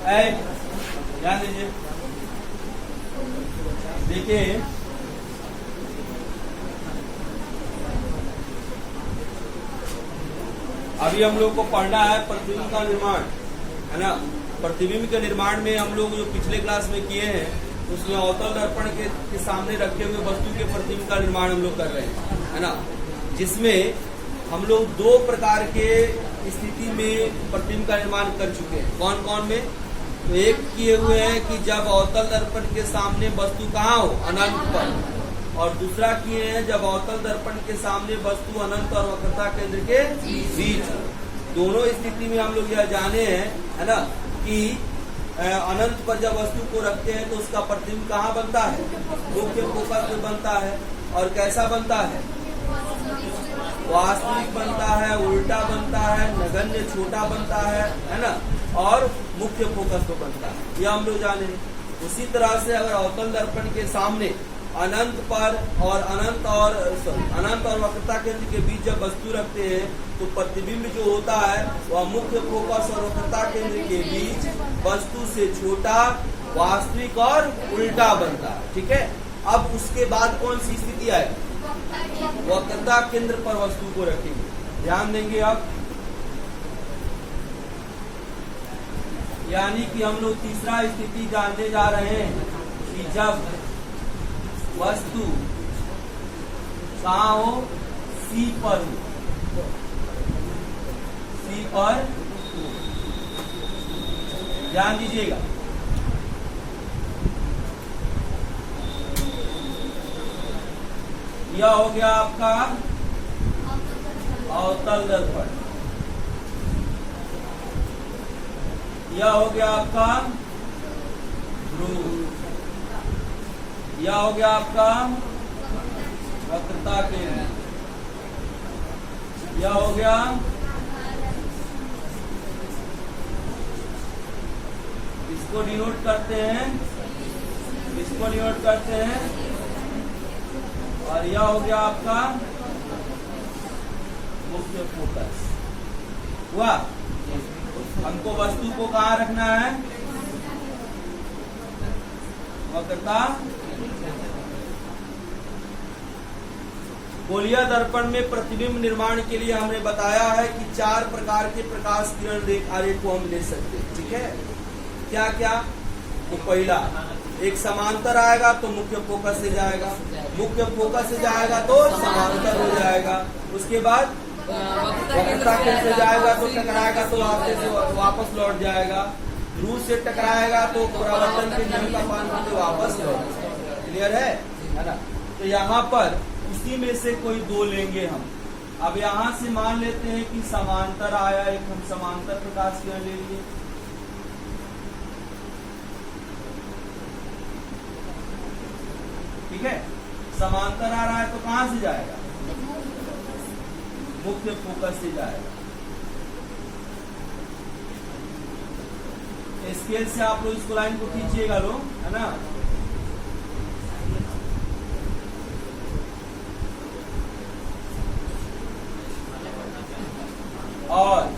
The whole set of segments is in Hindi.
ध्यान दीजिए, देखिए अभी हम लोग को पढ़ना है प्रतिबिंब का निर्माण, है ना। प्रतिबिंब के निर्माण में हम लोग जो पिछले क्लास में किए हैं उसमें अवतल दर्पण के सामने रखे हुए वस्तु के प्रतिबिंब का निर्माण हम लोग कर रहे हैं, है ना। जिसमें हम लोग दो प्रकार के स्थिति में प्रतिबिंब का निर्माण कर चुके हैं। कौन कौन में? तो एक किए हुए हैं कि जब अवतल दर्पण के सामने वस्तु कहाँ हो, अनंत पर, और दूसरा किए हैं जब अवतल दर्पण के सामने वस्तु अनंत और वक्रता केंद्र के बीच। दोनों स्थिति में हम लोग यह जाने हैं, है ना, कि अनंत पर जब वस्तु को रखते हैं तो उसका प्रतिबिंब कहाँ बनता है, मुख्य फोकस में बनता है। और कैसा बनता है? वास्तविक बनता है, उल्टा बनता है, नगण्य छोटा बनता है ना, और मुख्य फोकस में बनता है। यह हम लोग जाने हैं। उसी तरह से अगर अवतल दर्पण के सामने अनंत पर और अनंत और वक्रता केंद्र के बीच जब वस्तु रखते हैं तो प्रतिबिंब जो होता है वह मुख्य फोकस और वक्रता केंद्र के बीच वस्तु से छोटा, वास्तविक और उल्टा बनता है। ठीक है। अब उसके बाद कौन सी स्थिति आएगी? वक्रता केंद्र पर वस्तु को रखेंगे। ध्यान देंगे अब, यानी कि हम लोग तीसरा स्थिति जानने जा रहे हैं कि जब वस्तु कहाँ हो, सी पर हो, सी पर। ध्यान दीजिएगा, यह हो गया आपका अवतल दर्पण, यह हो गया आपका ध्रुव, यह हो गया आपका वक्रता केंद्र, यह हो गया इसको डिनोट करते हैं, इसको डिनोट करते हैं, और यह हो गया आपका मुख्य फोकस हुआ। हमको वस्तु को कहाँ रखना है? वक्रता। गोलीय दर्पण में प्रतिबिंब निर्माण के लिए हमने बताया है कि 4 प्रकार के प्रकाश किरण आरेख को हम ले सकते हैं। ठीक है। क्या क्या? तो पहला, एक समांतर आएगा तो मुख्य फोकस से जाएगा, मुख्य फोकस से जाएगा तो समांतर हो जाएगा, उसके बाद वक्रता केंद्र से जाएगा तो टकराएगा तो वापस लौट जाएगा, ध्रुव से टकराएगा तो परावर्तन के नियम का पालन करके वापस लौट जाएगा। क्लियर है ना। तो यहाँ पर उसी में से कोई दो लेंगे हम। अब यहाँ से मान लेते हैं कि समांतर आया, एक हम समांतर प्रकाश किरण ले लिए। ठीक है। समांतर आ रहा है तो कहां से जाएगा? मुख्य फोकस से जाएगा। स्केल से आप लोग इसको लाइन को खींचिएगा लोग, है ना। और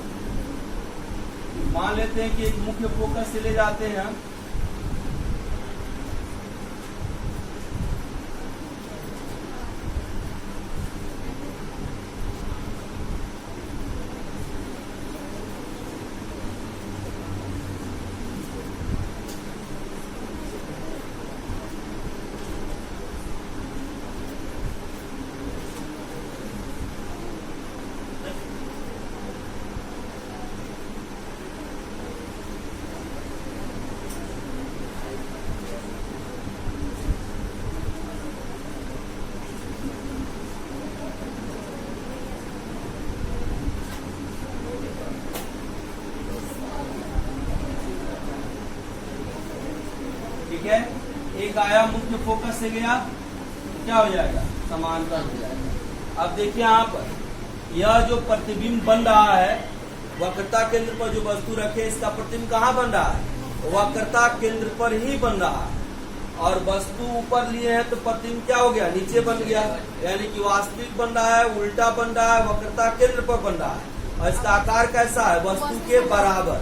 मान लेते हैं कि एक मुख्य फोकस से ले जाते हैं हम, ठीक है। एक आया मुख्य फोकस से गया तो क्या हो जाएगा? समांतर हो जाएगा। अब देखिए यहाँ पर यह जो प्रतिबिंब बन रहा है वक्रता केंद्र पर जो वस्तु रखे इसका प्रतिबिंब कहाँ बन रहा है? वक्रता केंद्र पर ही बन रहा है। और वस्तु ऊपर लिए हैं तो प्रतिबिंब क्या हो गया? नीचे बन गया। यानी कि वास्तविक बन रहा है, उल्टा बन रहा है, वक्रता केंद्र पर बन रहा है। और इसका आकार कैसा है? वस्तु के बराबर।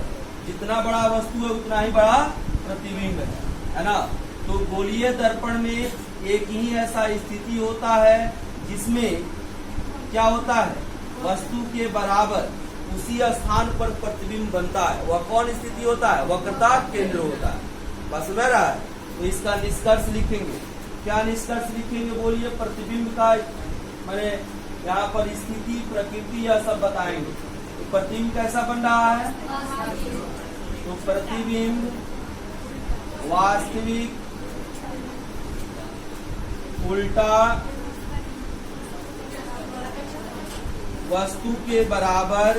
जितना बड़ा वस्तु है उतना ही बड़ा प्रतिबिंब है ना। तो गोलीय दर्पण में एक ही ऐसा स्थिति होता है जिसमें क्या होता है, वस्तु के बराबर उसी स्थान पर प्रतिबिंब बनता है। वह कौन स्थिति होता है, वक्रता केंद्र होता है। बस में रहा है। तो इसका निष्कर्ष लिखेंगे। क्या निष्कर्ष लिखेंगे बोलिए, प्रतिबिंब का मैंने यहाँ पर स्थिति प्रकृति यह सब बताएंगे। तो प्रतिबिंब कैसा बन रहा है, तो प्रतिबिंब वास्तविक उल्टा वस्तु के बराबर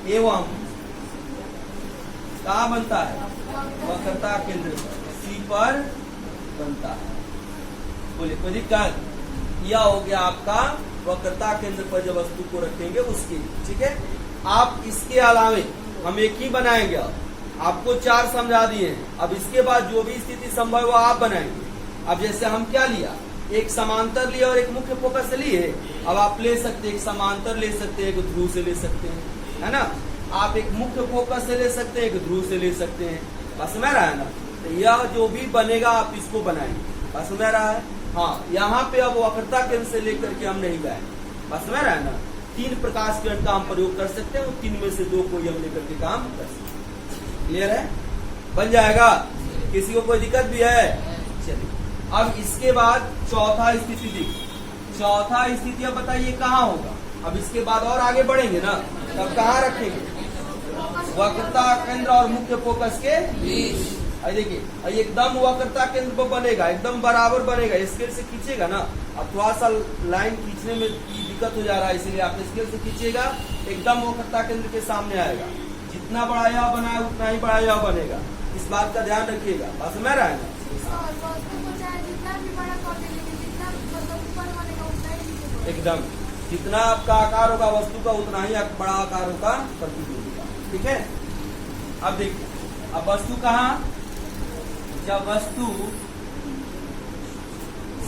एवं कहाँ बनता है, वक्रता केंद्र सी पर बनता है। बोले कोई दिक्कत, यह हो गया आपका वक्रता केंद्र पर जब वस्तु को रखेंगे उसके लिए। ठीक है, आप इसके अलावे हम एक ही बनाएंगे। आपको 4 समझा दिए हैं। अब इसके बाद जो भी स्थिति संभव है वो आप बनाएंगे। अब जैसे हम क्या लिया, एक समांतर लिया और एक मुख्य फोकस से लिए। अब आप ले सकते हैं, एक समांतर ले सकते हैं, एक ध्रुव से ले सकते हैं, है ना। आप एक मुख्य फोकस से ले सकते हैं, एक ध्रुव से ले सकते हैं। बस में रहा है ना। तो यह जो भी बनेगा आप इसको बनाएंगे। बस में रहा है। हाँ, यहाँ पे अब वक्रता केंद्र से लेकर के हम नहीं गए। बस में रहा है ना। 3 प्रकाश किरण का हम प्रयोग कर सकते हैं, 3 में से 2 कोई हम लेकर के काम कर सकते हैं। क्लियर है, बन जाएगा। किसी को कोई दिक्कत भी है, चलिए। अब इसके बाद चौथा स्थिति देखिए। चौथा स्थिति अब बताइए कहाँ होगा। अब इसके बाद और आगे बढ़ेंगे ना, तब कहाँ रखेंगे, वक्रता केंद्र और मुख्य फोकस के बीच। देखिए एकदम वक्रता केंद्र पर बनेगा, एकदम बराबर बनेगा। स्केल से खींचेगा ना। अब थोड़ा सा लाइन खींचने में दिक्कत हो जा रहा है, इसलिए आप स्केल से खींचेगा, एकदम वक्रता केंद्र के सामने आएगा। जितना बड़ा यह बना है उतना ही बड़ा यह बनेगा। इस बात का ध्यान रखिएगा। बस में रहेगा एकदम, जितना आपका आकार होगा वस्तु का उतना ही बड़ा आकार होगा प्रतिबिंब का। ठीक है, अब देखिए, अब वस्तु कहाँ, जब वस्तु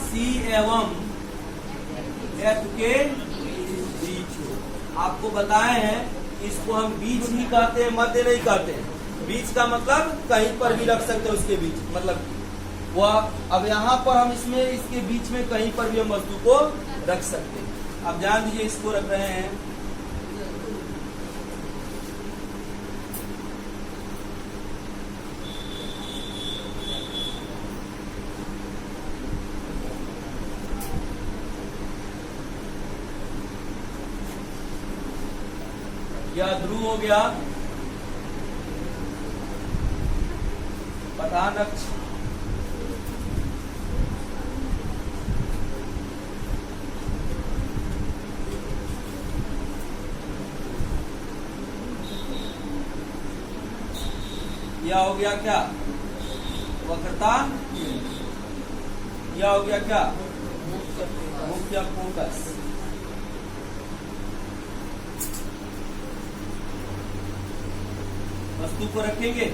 C एवं F के बीच हो। आपको बताए हैं इसको हम बीच ही कहते हैं, मध्य नहीं कहते हैं। बीच का मतलब कहीं पर भी रख सकते हैं उसके बीच, मतलब वह। अब यहाँ पर हम इसमें इसके बीच में कहीं पर भी हम वस्तु को रख सकते हैं। अब ध्यान दीजिए, इसको रख रहे हैं। यह ध्रुव हो गया, प्रधान अक्ष यह हो गया क्या, वक्रता। यह हो गया क्या, मुख्य फोकस। वस्तु को रखेंगे,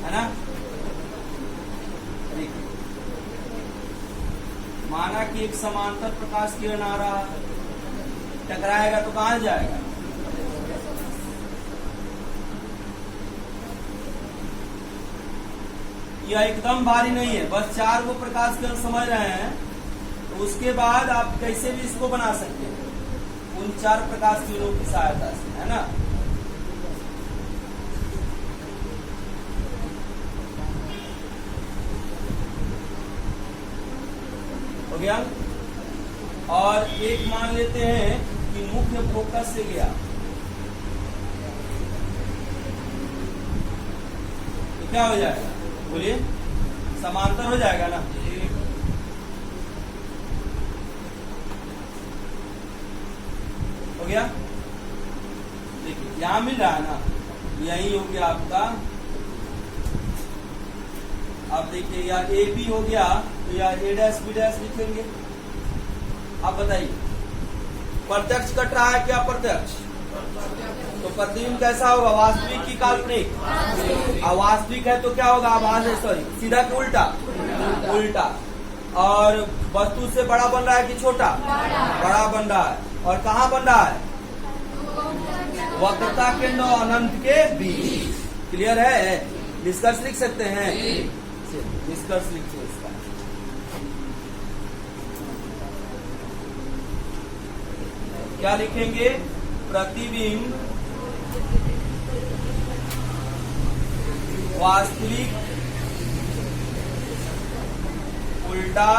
है ना। माना कि एक समांतर प्रकाश किरण आ रहा है, टकराएगा तो कहां जाएगा, यह एकदम भारी नहीं है। बस 4 वो प्रकाश किरण समझ रहे हैं। तो उसके बाद आप कैसे भी इसको बना सकते हैं उन 4 प्रकाश किरणों की सहायता से, है ना। हो गया। और एक मान लेते हैं कि मुख्य फोकस से गया, तो क्या हो जाएगा बोलिए, समांतर हो जाएगा ना। हो गया। देखिए यहां मिल रहा है ना, यही हो गया आपका। अब देखिए यह ए बी हो गया, तो यह ए डैश बी डैश लिखेंगे। अब बताइए प्रत्यक्ष कट रहा है क्या, प्रत्यक्ष। तो प्रतिबिंब कैसा होगा, वास्तविक की काल्पनिक। वास्तविक है तो क्या होगा, आभास है, सॉरी सीधा कि उल्टा, उल्टा। और वस्तु से बड़ा बन रहा है कि छोटा? बड़ा बन रहा है। और कहाँ बन रहा है? वक्रता केंद्र और अनंत के बीच। क्लियर है? निष्कर्ष लिख सकते हैं? निष्कर्ष लिखिए इसका। क्या लिखेंगे? प्रतिबिंब वास्तविक उल्टा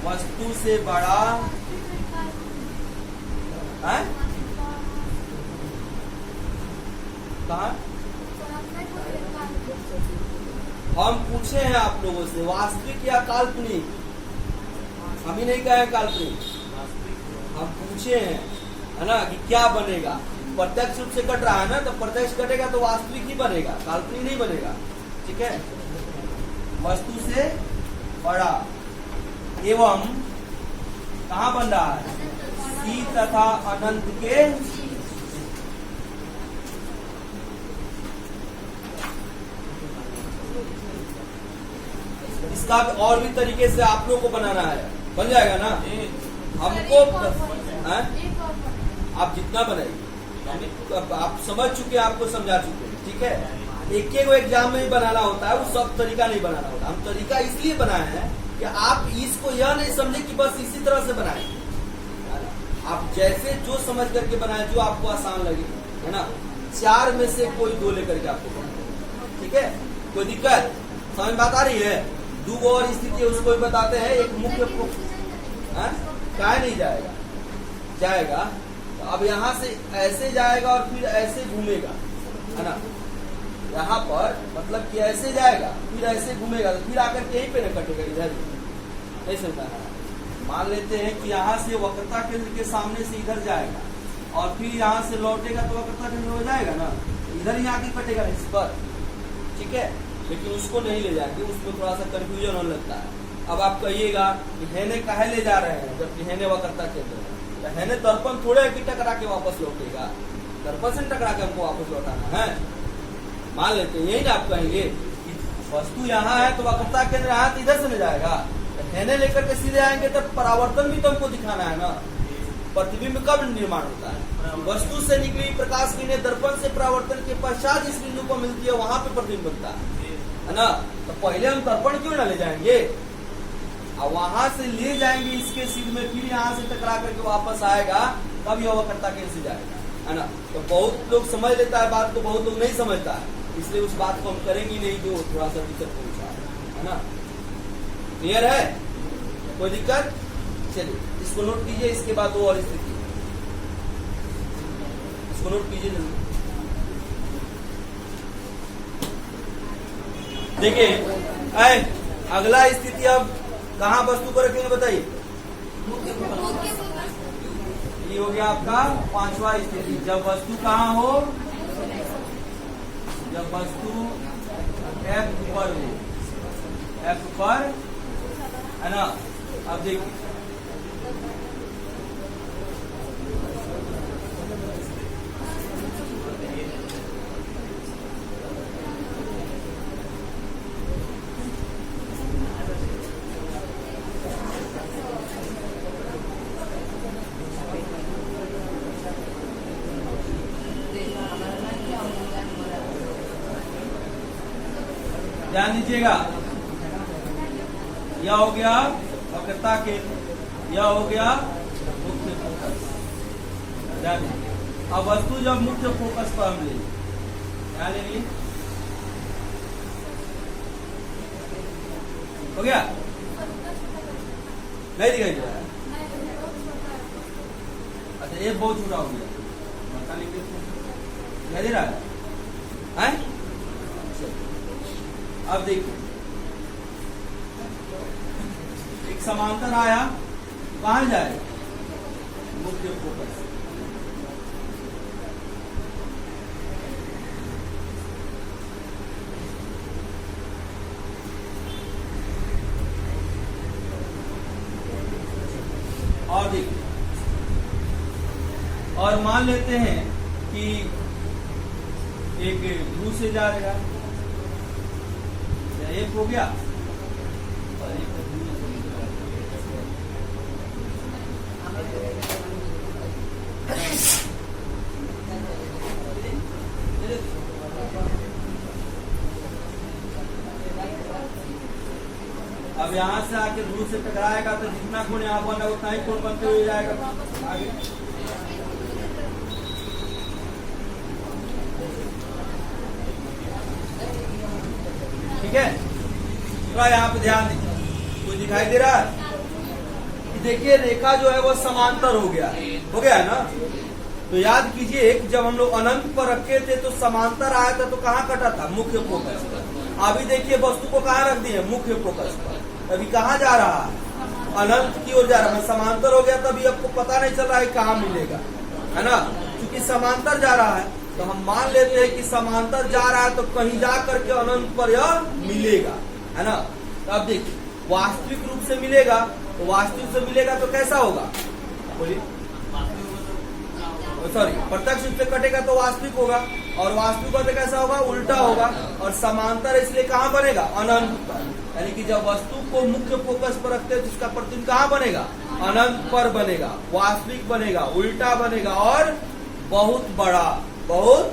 वस्तु से बड़ा है? कहा? हम पूछे हैं आप लोगों से वास्तविक या काल्पनिक? हम ही नहीं कहे काल्पनिक, हम पूछे हैं, है ना, कि क्या बनेगा। प्रत्यक्ष रूप से कट रहा है ना, तो प्रत्यक्ष कटेगा तो वास्तविक ही बनेगा, काल्पनिक नहीं बनेगा। ठीक है? वस्तु से बड़ा एवं कहाँ बन रहा है? सी तथा अनंत के इसका और भी तरीके से आप लोग को बनाना है, बन जाएगा ना? हमको आप जितना बनाइए, आप समझ चुके, आपको समझा चुके, ठीक है? एक एक एग्जाम में भी बनाना होता है, वो सब तरीका नहीं बनाना होता। हम तरीका इसलिए बनाए हैं कि आप इसको यह नहीं समझे कि बस इसी तरह से बनाए, आप जैसे जो समझ करके बनाए, जो आपको आसान लगे, है ना। 4 में से कोई 2 लेकर के आपको बनाए, ठीक है? कोई दिक्कत? समझ बात आ रही है? 2 और स्थिति उसको भी बताते हैं। एक मुख्य क्या नहीं जाएगा? जाएगा। तो अब यहाँ से ऐसे जाएगा और फिर ऐसे घूमेगा, है ना। यहाँ पर मतलब कि ऐसे जाएगा, फिर ऐसे घूमेगा, तो फिर आकर के यहीं पे न कटेगा, इधर नहीं समझा है। मान लेते हैं कि यहाँ से वक्रता केंद्र के सामने से इधर जाएगा और फिर यहाँ से लौटेगा तो वक्रता केंद्र हो जाएगा ना, इधर ही आके कटेगा इस पर, ठीक है? लेकिन उसको नहीं ले जाएंगे, उसमें थोड़ा सा कंफ्यूजन होने लगता है। अब आप कहिएगा कि हैने काहे ले जा रहे हैं, जबकि हैने वक्रता केंद्र है। तो हैने दर्पण थोड़े कि टकरा के वापस लौटेगा, दर्पण से टकरा के हमको वापस लौटाना है। मान लेते हैं यही ना, आप कहेंगे कि वस्तु यहाँ है तो वक्रता केंद्र यहाँ तो इधर से ले जाएगा, तो हैने लेकर के सीधे आएंगे तो परावर्तन भी तो हमको दिखाना है ना। प्रतिबिंब कब निर्माण होता है? वस्तु से निकली प्रकाश किरणें दर्पण से परावर्तन के पश्चात इस बिंदु को मिलती है, वहां पे प्रतिबिंब बनता है ना। तो पहले हम दर्पण क्यों ना ले जाएंगे, और वहां से ले जाएंगे इसके सिर में, फिर यहाँ से टकरा करके वापस आएगा, तब यह वक्रता केंद्र से जाएगा, है ना। तो बहुत लोग समझ लेता है बात को, बहुत लोग नहीं समझता है, इसलिए उस बात को हम करेंगे नहीं जो थोड़ा सा दिक्कत पहुंचा है ना। क्लियर है? कोई दिक्कत? चलिए इसको नोट कीजिए, इसके बाद 2 और स्थिति, इसको नोट कीजिए जल्दी। देखिए अगला स्थिति, अब कहाँ वस्तु को रखेंगे बताइए? ये हो गया आपका 5वां स्थिति। जब वस्तु कहाँ हो? जब वस्तु F पर हो, F पर, है ना। अब देखिए ध्यान दीजिएगा, यह हो गया वक्रता केंद्र, यह हो गया मुख्य फोकस। ध्यान दीजिए, अब वस्तु जब मुख्य फोकस पर हम ले, ध्यान देंगे, हो गया? नहीं दिखाई दे रहा है? अच्छा, ये बहुत छोटा हो गया, दिखाई दे रहा है? अब देखिए एक समांतर आया, कहाँ जाएगा? मुख्य फोकस। और देखिए, और मान लेते हैं कि एक ध्रुव से जा रहा है, F हो गया, यहाँ से आके ध्रुव से टकराएगा तो जितना कोण यहाँ बन रहा है उतना ही कोण बनते हुए जाएगा आगे। ठीक है, थोड़ा यहाँ पे ध्यान दीजिए, कोई दिखाई दे रहा है कि देखिए रेखा जो है वो समांतर हो गया है ना। तो याद कीजिए कि जब हम लोग अनंत पर रखे थे तो समांतर आया था तो कहाँ कटा था, मुख्य फोकस पर। अभी देखिए वस्तु को कहाँ रख दिए, मुख्य फोकस पर। अभी कहाँ जा रहा है, अनंत की ओर जा रहा है। समांतर हो गया तभी आपको पता नहीं चल रहा है कहाँ मिलेगा, है ना, क्योंकि समांतर जा रहा है। तो हम मान लेते हैं कि समांतर जा रहा है तो कहीं जा करके अनंत पर यह मिलेगा, है ना। तो अब देखिए वास्तविक रूप से मिलेगा, तो वास्तविक से मिलेगा तो कैसा होगा, बोलिए, सॉरी, प्रत्यक्ष रूप से कटेगा तो वास्तविक होगा, और वास्तविक होते कैसा होगा, उल्टा होगा। और समांतर इसलिए कहाँ बनेगा, अनंत पर। यानी कि जब वस्तु को मुख्य फोकस पर रखते हैं तो उसका प्रतिबिंब कहाँ बनेगा, अनंत पर बनेगा, वास्तविक बनेगा, उल्टा बनेगा और बहुत बड़ा, बहुत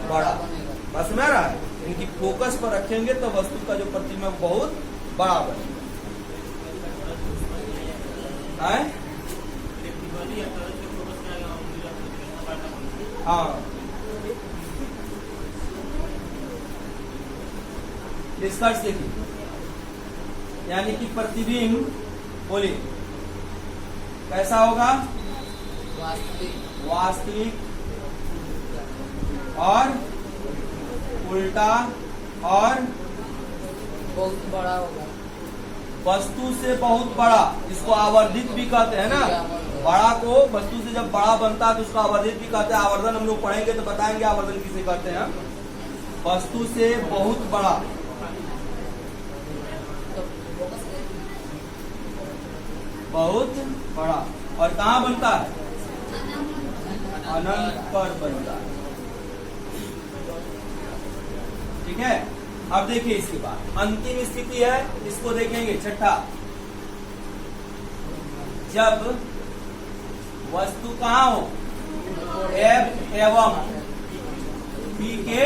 बड़ा। बस में आ रहा है, इनकी फोकस पर रखेंगे तो वस्तु का जो प्रतिबिंब बहुत बड़ा बनेगा। हाँ, निष्कर्ष देखिए, यानी कि प्रतिबिंब, बोलिए, कैसा होगा, वास्तविक और उल्टा और बहुत बड़ा होगा, वस्तु से बहुत बड़ा, जिसको आवर्धित भी कहते हैं ना। बड़ा को वस्तु से जब बड़ा बनता है तो उसको आवर्धित भी कहते हैं। आवर्धन हम लोग पढ़ेंगे तो बताएंगे आवर्धन किसे कहते हैं। वस्तु से बहुत बड़ा, बहुत बड़ा, और कहाँ बनता है, अनंत पर बनता है। ठीक है, अब देखिए इसके बाद अंतिम स्थिति है, इसको देखेंगे, छठा, जब वस्तु कहाँ हो, F एवं P के,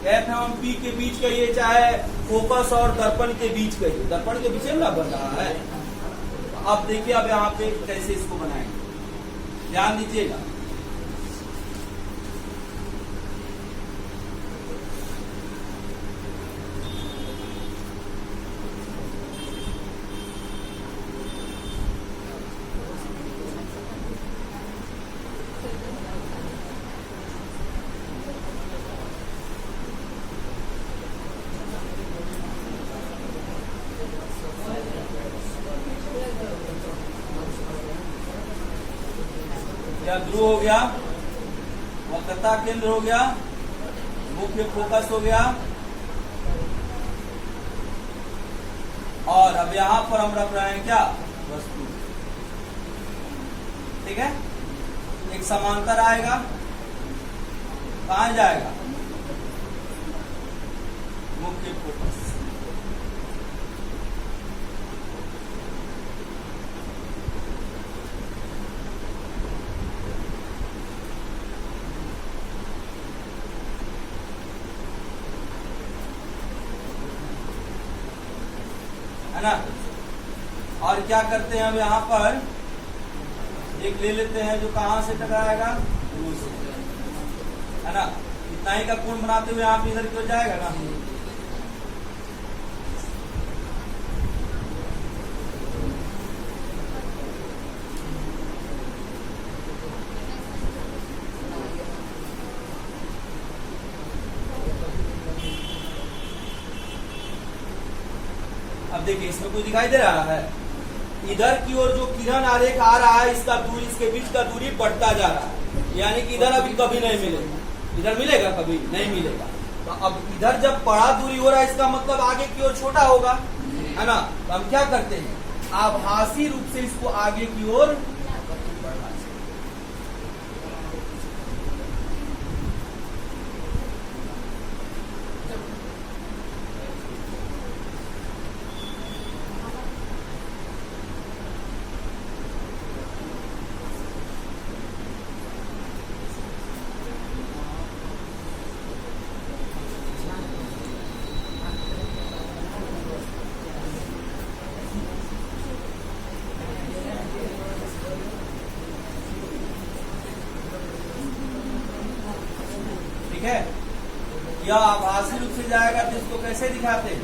F एवं P के बीच कहिए, चाहे फोकस और दर्पण के बीच कहिए, दर्पण के बीच में ना बन रहा है। अब देखिए अब यहाँ पे कैसे इसको बनाएंगे, ध्यान दीजिएगा। क्या ध्रुव हो गया, वक्रता केंद्र हो गया, मुख्य फोकस हो गया, और अब यहां पर हम रख रहे हैं क्या, वस्तु। ठीक है, एक समांतर आएगा, कहां जाएगा, मुख्य फोकस। है ना। और क्या करते हैं, अब यहाँ पर एक ले लेते हैं जो कहाँ से टकराएगा, ध्रुव से, है ना। इतना ही का कोण बनाते हुए आप इधर की ओर जाएगा ना। अब देखिए इसमें कुछ दिखाई दे रहा है, इधर की ओर जो किरण आरेख आ रहा है, इसका दूरी, इसके बीच का दूरी बढ़ता जा रहा है, यानी कि इधर अभी कभी नहीं मिलेगा, इधर मिलेगा, कभी नहीं मिलेगा। तो अब इधर जब बड़ा दूरी हो रहा है, इसका मतलब आगे की ओर छोटा होगा, है ना। तो हम क्या करते हैं, आभासी रूप से इसको आगे की ओर यह आभासी रूप से जाएगा तो इसको कैसे दिखाते हैं?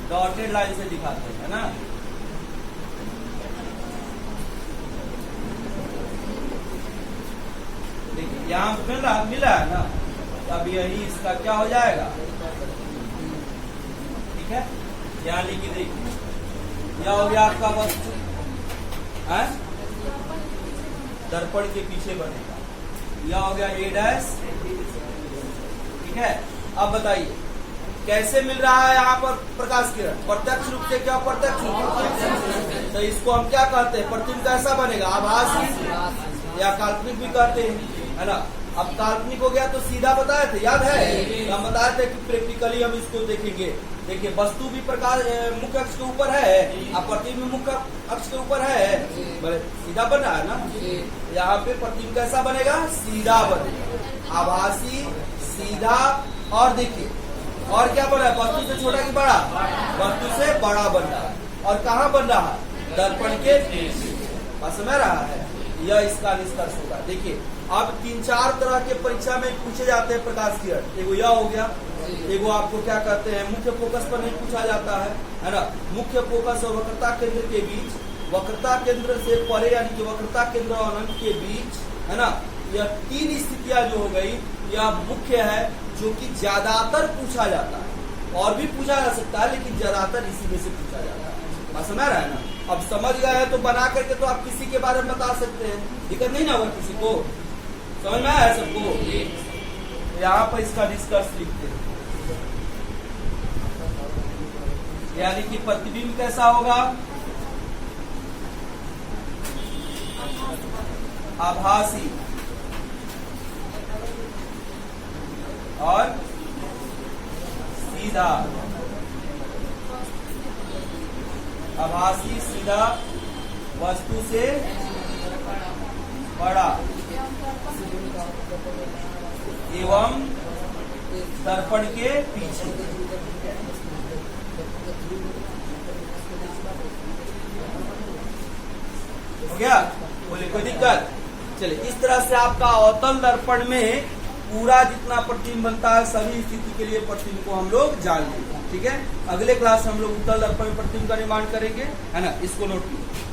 डॉटेड लाइन से दिखाते हैं, है ना। देखिए यहाँ मिला है ना, अब यही इसका क्या हो जाएगा, ठीक है। यानी कि देखिए यह हो गया आपका वस्तु, दर्पण के पीछे बनेगा, यह हो गया ए डैश, ठीक है। अब बताइए कैसे मिल रहा है यहाँ पर प्रकाश किरण? प्रत्यक्ष रूप से क्या? प्रत्यक्ष रूप से। तो इसको हम क्या कहते हैं? प्रतिबिंब कैसा बनेगा? आभासी या काल्पनिक भी कहते हैं, है ना। अब काल्पनिक हो गया तो सीधा बताए थे, याद है? हम बताए थे कि प्रैक्टिकली हम इसको देखेंगे। देखिए वस्तु भी प्रकाश मुख्य अक्ष के ऊपर है, अब प्रतिबिंब मुख्य अक्ष के ऊपर है, सीधा बन रहा है ना। यहाँ पे प्रतिबिंब कैसा बनेगा? सीधा बनेगा, आभासी, सीधा। और देखिए और क्या बन रहा है? वस्तु से छोटा कि बड़ा? वस्तु से बड़ा बन रहा है। और कहाँ बन रहा है? दर्पण के पीछे। समझ रहा है? यह इसका निष्कर्ष होगा। देखिए अब 3-4 तरह के परीक्षा में पूछे जाते हैं प्रकाश किरण। एगो यह हो गया, एगो आपको क्या कहते हैं मुख्य फोकस पर नहीं पूछा जाता है ना। मुख्य फोकस और वक्रता केंद्र के बीच, वक्रता केंद्र से परे यानी कि वक्रता केंद्र और अनंत के बीच, है ना। यह 3 स्थितियां जो हो गई यह मुख्य है, जो कि ज्यादातर पूछा जाता है। और भी पूछा जा सकता है लेकिन ज्यादातर इसी में से पूछा जाता है। बात समझ रहा है ना। अब समझ गए हैं तो बना करके तो आप किसी के बारे में बता सकते हैं, दिक्कत नहीं ना होगा किसी को। समझ में आया सबको? यहाँ पर इसका निष्कर्ष लिखते हैं, यानी कि प्रतिबिंब कैसा होगा? आभासी और सीधा। आभासी, सीधा, वस्तु से बड़ा एवं दर्पण के पीछे। हो गया? बोले कोई दिक्कत? चलिए इस तरह से आपका अवतल दर्पण में पूरा जितना प्रतिबिंब बनता है सभी स्थिति के लिए प्रतिबिंब को हम लोग जान लेंगे, ठीक है। अगले क्लास में हम लोग उत्तल दर्पण में प्रतिबिंब का निर्माण करेंगे, है ना। इसको नोट कीजिए।